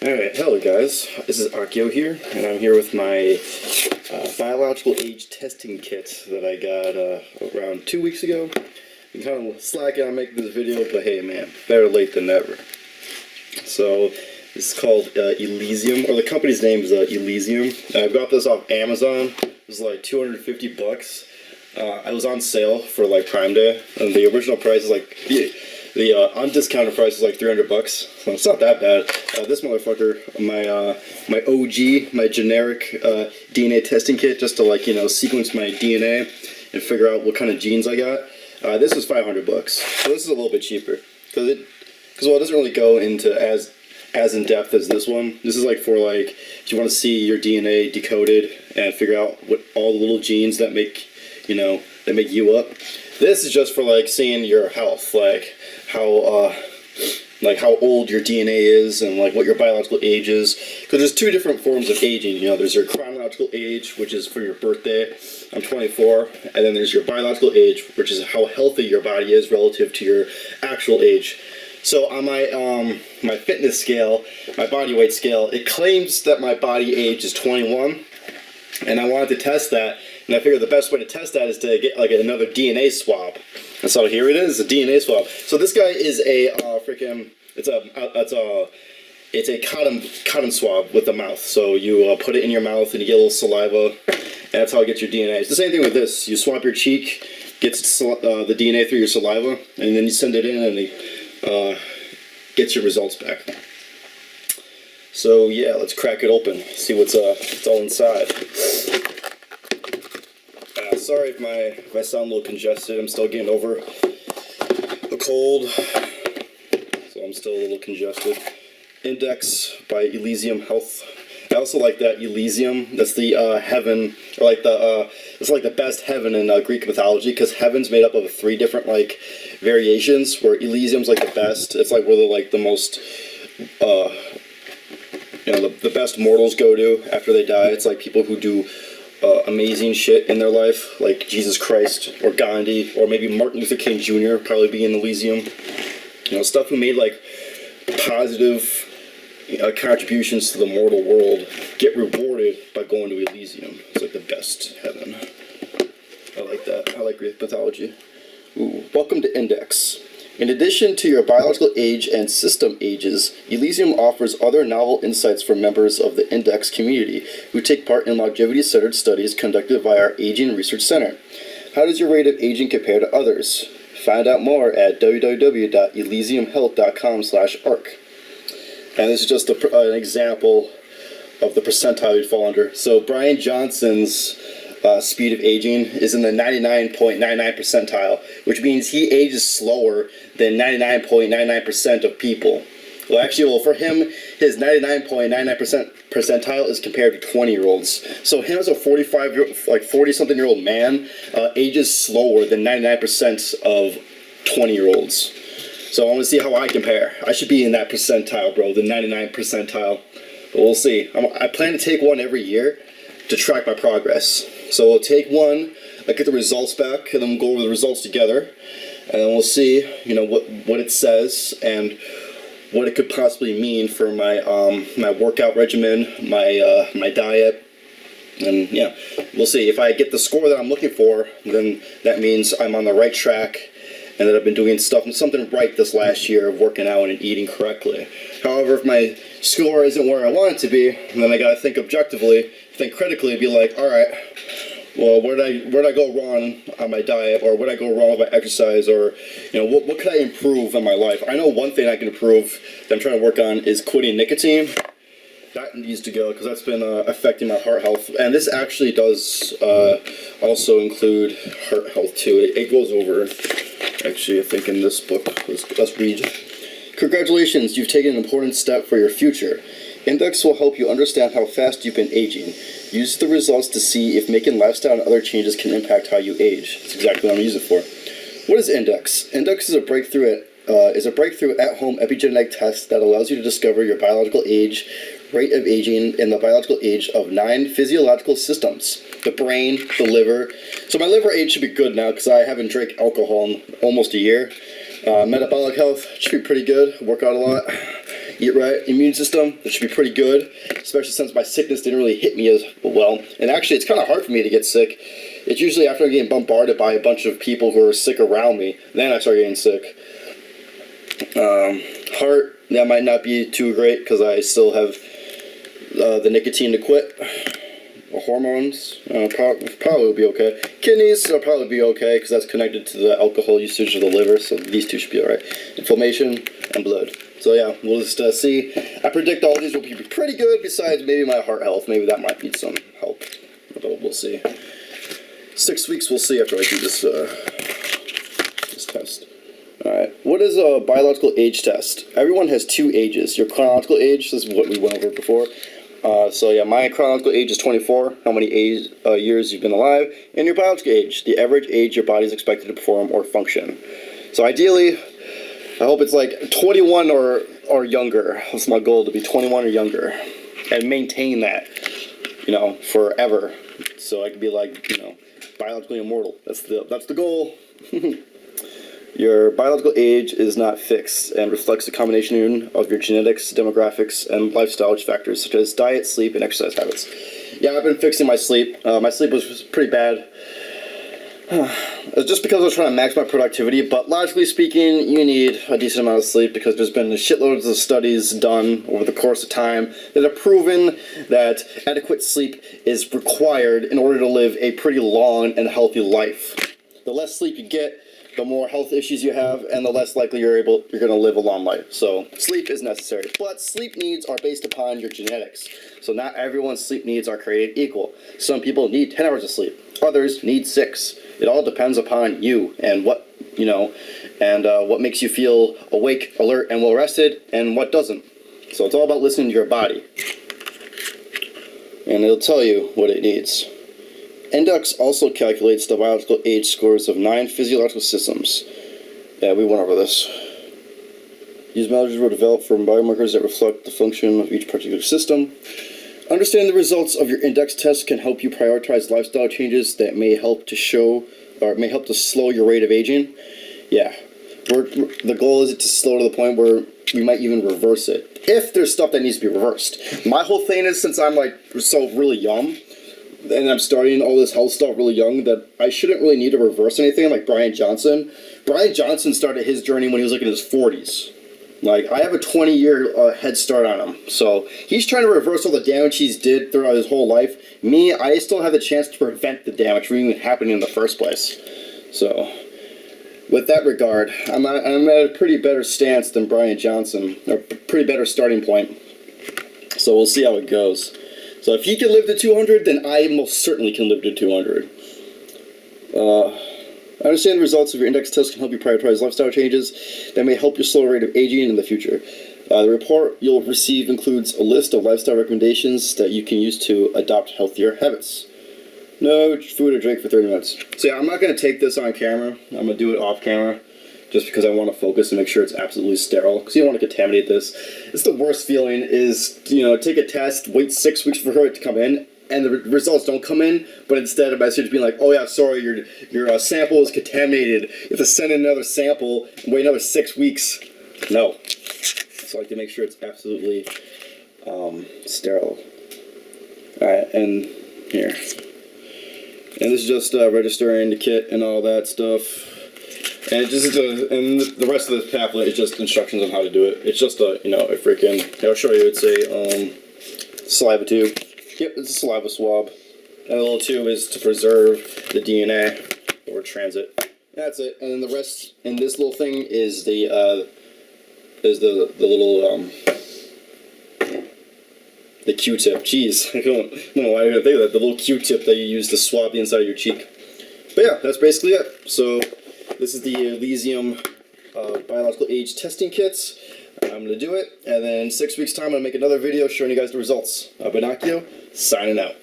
Alright, hello guys, this is Akio here, and I'm here with my biological age testing kit that I got around 2 weeks ago. I'm kind of slacking on making this video, but hey man, better late than never. So, this is called Elysium, or the company's name is Elysium. I got this off Amazon. It was like 250 bucks. I was on sale for like Prime Day, and the original price is like... The undiscounted price is like 300 bucks, so it's not that bad. This motherfucker, my OG, my generic DNA testing kit, just to sequence my DNA and figure out what kind of genes I got. This was 500 bucks, so this is a little bit cheaper because it doesn't really go into as in depth as this one. This is like for if you want to see your DNA decoded and figure out what all the little genes that make you up. This is just for seeing your health, how old your DNA is and what your biological age is. Because there's two different forms of aging. There's your chronological age, which is for your birthday. I'm 24, and then there's your biological age, which is how healthy your body is relative to your actual age. So on my fitness scale, my body weight scale, it claims that my body age is 21, and I wanted to test that. And I figured the best way to test that is to get another DNA swab. And so here it is, a DNA swab. So this guy is a it's a cotton swab with the mouth. So you put it in your mouth and you get a little saliva, and that's how it gets your DNA. It's the same thing with this. You swab your cheek, gets the DNA through your saliva, and then you send it in, and it gets your results back. So yeah, let's crack it open, see what's all inside. Sorry if I sound a little congested. I'm still getting over a cold, so I'm still a little congested. Index by Elysium Health. I also like that Elysium. That's the heaven, or it's like the best heaven in Greek mythology, because heaven's made up of 3 different variations, where Elysium's the best. It's where the most the best mortals go to after they die. It's people who do amazing shit in their life, like Jesus Christ or Gandhi or maybe Martin Luther King Jr. probably be in Elysium. Stuff who made positive contributions to the mortal world get rewarded by going to Elysium. It's the best heaven. I like that. I like Greek mythology. Ooh, welcome to Index. In addition to your biological age and system ages, Elysium offers other novel insights for members of the Index community who take part in longevity-centered studies conducted by our Aging Research Center. How does your rate of aging compare to others? Find out more at www.elysiumhealth.com/arc. And this is just an example of the percentile you fall under. So Brian Johnson's speed of aging is in the 99.99 percentile, which means he ages slower than 99.99% of people. Well, for him, his 99.99% percentile is compared to 20-year-olds. So him as a 40-something-year-old man ages slower than 99% of 20-year-olds. So I want to see how I compare. I should be in that percentile, bro, the 99 percentile. But we'll see. I plan to take one every year to track my progress. So we'll take one, get the results back, and then we'll go over the results together, and then we'll see, what it says and what it could possibly mean for my my workout regimen, my diet, and yeah, we'll see. If I get the score that I'm looking for, then that means I'm on the right track, and that I've been doing something right this last year of working out and eating correctly. However, if my score isn't where I want it to be, then I gotta think objectively, think critically, be like, all right, well, where did I go wrong on my diet, or where did I go wrong with my exercise, or what could I improve in my life? I know one thing I can improve that I'm trying to work on is quitting nicotine. That needs to go because that's been affecting my heart health, and this actually does also include heart health too. It goes over. Actually, I think in this book, let's read. Congratulations, you've taken an important step for your future. Index will help you understand how fast you've been aging. Use the results to see if making lifestyle and other changes can impact how you age. That's exactly what I'm using it for. What is Index? Index is a breakthrough at-home epigenetic test that allows you to discover your biological age, rate of aging, and the biological age of 9 physiological systems. The brain, the liver. So my liver age should be good now because I haven't drank alcohol in almost a year. Metabolic health should be pretty good. Work out a lot. eat right, immune system, it should be pretty good, especially since my sickness didn't really hit me as well. And actually, it's kind of hard for me to get sick. It's usually after I'm getting bombarded by a bunch of people who are sick around me, then I start getting sick. Heart, that might not be too great because I still have the nicotine to quit. Hormones, probably will be okay. Kidneys will probably be okay because that's connected to the alcohol usage of the liver, so these two should be alright. Inflammation and blood. So yeah, we'll just see. I predict all these will be pretty good besides maybe my heart health. Maybe that might need some help. But we'll see. 6 weeks we'll see after I do this, this test. Alright, what is a biological age test? Everyone has 2 ages. Your chronological age, this is what we went over before. So yeah, my chronological age is 24, how many years you've been alive, and your biological age, the average age your body is expected to perform or function. So ideally, I hope it's like 21 or younger. That's my goal, to be 21 or younger, and maintain that, you know, forever. So I can be like, you know, biologically immortal. That's the goal. Your biological age is not fixed and reflects a combination of your genetics, demographics, and lifestyle factors such as diet, sleep, and exercise habits. Yeah, I've been fixing my sleep. My sleep was pretty bad. Just because I was trying to max my productivity, but logically speaking, you need a decent amount of sleep because there's been shitloads of studies done over the course of time that have proven that adequate sleep is required in order to live a pretty long and healthy life. The less sleep you get, the more health issues you have, and the less likely you're going to live a long life. So sleep is necessary, but sleep needs are based upon your genetics. So not everyone's sleep needs are created equal. Some people need 10 hours of sleep, others need 6. It all depends upon you and what, you know, and what makes you feel awake, alert, and well rested, and what doesn't. So it's all about listening to your body, and it'll tell you what it needs. Index also calculates the biological age scores of 9 physiological systems. Yeah, we went over this. These measures were developed from biomarkers that reflect the function of each particular system. Understanding the results of your index test can help you prioritize lifestyle changes that may help to slow your rate of aging. Yeah, the goal is to slow to the point where we might even reverse it, if there's stuff that needs to be reversed. My whole thing is, since I'm like so really young, and I'm starting all this health stuff really young, that I shouldn't really need to reverse anything like Brian Johnson. Brian Johnson started his journey when he was like in his 40s. Like, I have a 20-year head start on him. So he's trying to reverse all the damage he's did throughout his whole life. Me, I still have the chance to prevent the damage from even happening in the first place. So with that regard, I'm at a pretty better stance than Brian Johnson, or pretty better starting point. So we'll see how it goes. So if he can live to 200, then I most certainly can live to 200. Understand the results of your index test can help you prioritize lifestyle changes that may help your slow rate of aging in the future. The report you'll receive includes a list of lifestyle recommendations that you can use to adopt healthier habits. No food or drink for 30 minutes. So yeah, I'm not going to take this on camera. I'm going to do it off camera, just because I want to focus and make sure it's absolutely sterile, because you don't want to contaminate this. It's the worst feeling is, you know, take a test, wait 6 weeks for it to come in, and the results don't come in, but instead a message being like, oh yeah, sorry, your sample is contaminated. You have to send in another sample and wait another 6 weeks. No. So I like to make sure it's absolutely sterile. Alright, and here. And this is just registering the kit and all that stuff. And and the rest of the pamphlet is just instructions on how to do it. It's just a freaking, I'll show you, it's a saliva tube. Yep, it's a saliva swab. And the little tube is to preserve the DNA or transit. That's it. And then the rest in this little thing is the little the Q-tip. Jeez, I don't know why I didn't think of that. The little Q-tip that you use to swab the inside of your cheek. But yeah, that's basically it. So this is the Elysium biological age testing kits. I'm going to do it, and then 6 weeks time I'm going to make another video showing you guys the results. I've been Akio, signing out.